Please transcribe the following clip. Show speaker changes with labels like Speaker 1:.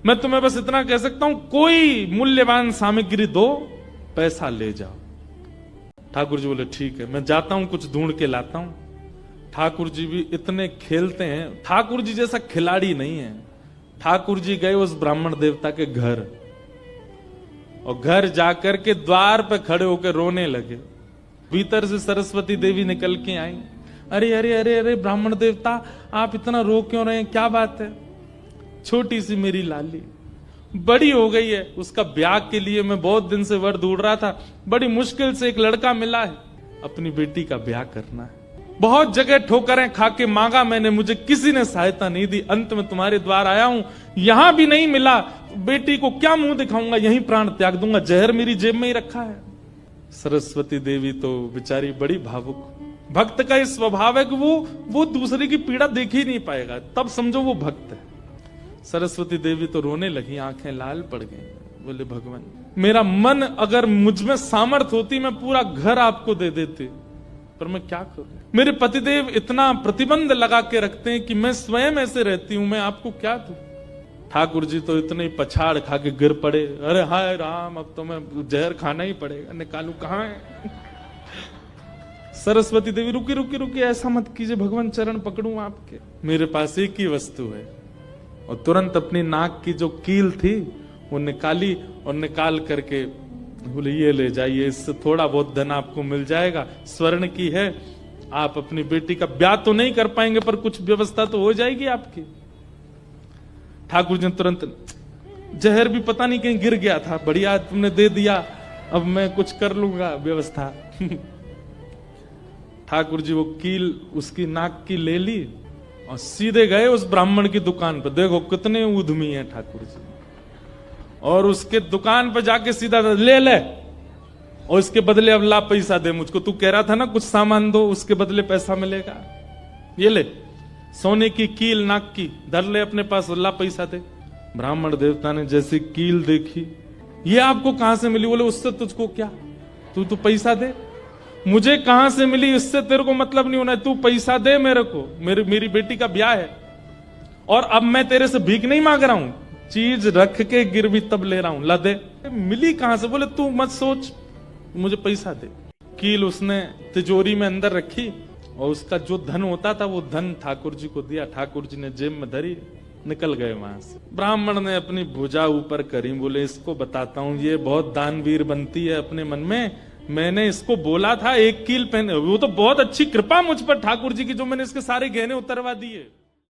Speaker 1: मैं तुम्हें बस इतना कह सकता हूं, कोई मूल्यवान सामग्री दो, पैसा ले जाओ। ठाकुर जी बोले ठीक है, मैं जाता हूं, कुछ ढूंढ के लाता हूं। ठाकुर जी भी इतने खेलते हैं, ठाकुर जी जैसा खिलाड़ी नहीं है। ठाकुर जी गए उस ब्राह्मण देवता के घर, और घर जाकर के द्वार पे खड़े होकर रोने लगे। भीतर से सरस्वती देवी निकल के आई। अरे अरे अरे अरे ब्राह्मण देवता, आप इतना रो क्यों रहे हैं, क्या बात है? छोटी सी मेरी लाली बड़ी हो गई है, उसका ब्याह के लिए मैं बहुत दिन से वर ढूंढ रहा था, बड़ी मुश्किल से एक लड़का मिला है, अपनी बेटी का ब्याह करना है। बहुत जगह ठोकरें खा के मांगा मैंने, मुझे किसी ने सहायता नहीं दी, अंत में तुम्हारे द्वार आया हूं, यहां भी नहीं मिला, बेटी को क्या मुंह दिखाऊंगा, यहीं प्राण त्याग दूंगा, जहर मेरी जेब में ही रखा है। सरस्वती देवी तो बेचारी बड़ी भावुक। भक्त का इस स्वभाव है कि वो दूसरे की पीड़ा देख ही नहीं पाएगा, तब समझो वो भक्त है। सरस्वती देवी तो रोने लगी, आंखें लाल पड़ गई। बोले भगवान, मेरा मन अगर मुझ में सामर्थ होती, मैं पूरा घर आपको दे देती, पर मैं क्या करूं? मेरे पतिदेव इतना प्रतिबंध लगा के रखते हैं कि मैं स्वयं ऐसे रहती हूं, मैं आपको क्या दूं? ठाकुर जी तो इतने पछाड़ खा के गिर पड़े। अरे हाय राम, अब तो मैं जहर खाना ही पड़ेगा, निकालू कहां है? सरस्वती देवी रुकी रुकी रुकी, ऐसा मत कीजिए भगवान, चरण पकड़ूं आपके, मेरे पास एक ही वस्तु है। और तुरंत अपनी नाक की जो कील थी वो निकाली, और निकाल करके बोले ये ले जाइए, इससे थोड़ा बहुत धन आपको मिल जाएगा, स्वर्ण की है, आप अपनी बेटी का ब्याह तो नहीं कर पाएंगे पर कुछ व्यवस्था तो हो जाएगी आपकी। ठाकुर जी ने तुरंत, जहर भी पता नहीं कहीं गिर गया था, बढ़िया तुमने दे दिया, अब मैं कुछ कर लूंगा व्यवस्था। ठाकुर जी वो कील उसकी नाक की ले ली और सीधे गए उस ब्राह्मण की दुकान पर। देखो कितने उद्यमी हैं ठाकुर जी। और उसके दुकान पर जाके सीधा ले ले, और इसके बदले अब ला पैसा दे मुझको, तू कह रहा था ना कुछ सामान दो, उसके बदले पैसा मिलेगा, ये ले सोने की कील नाक की, धर ले अपने पास, ला पैसा दे। ब्राह्मण देवता ने जैसी कील देखी, ये आपको कहां से मिली? बोले उससे तुझको क्या, तू पैसा दे। मुझे कहां से मिली इससे तेरे को मतलब नहीं होना है, तू पैसा दे मेरे को, मेरी बेटी का ब्याह है, और अब मैं तेरे से भीख नहीं मांग रहा हूं, चीज रख के गिरवी तब ले रहा हूं, ला दे। मिली कहां से? बोले तू मत सोच, मुझे पैसा दे। कील उसने तिजोरी में अंदर रखी, और उसका जो धन होता था वो धन ठाकुर जी को दिया। ठाकुर जी ने जेब में धरी, निकल गए वहां से। ब्राह्मण ने अपनी भुजा ऊपर करी, बोले इसको बताता हूं, ये बहुत दानवीर बनती है अपने मन में, मैंने इसको बोला था एक कील पहने, वो तो बहुत अच्छी कृपा मुझ पर ठाकुर जी की, जो मैंने इसके सारे गहने उतरवा दिए।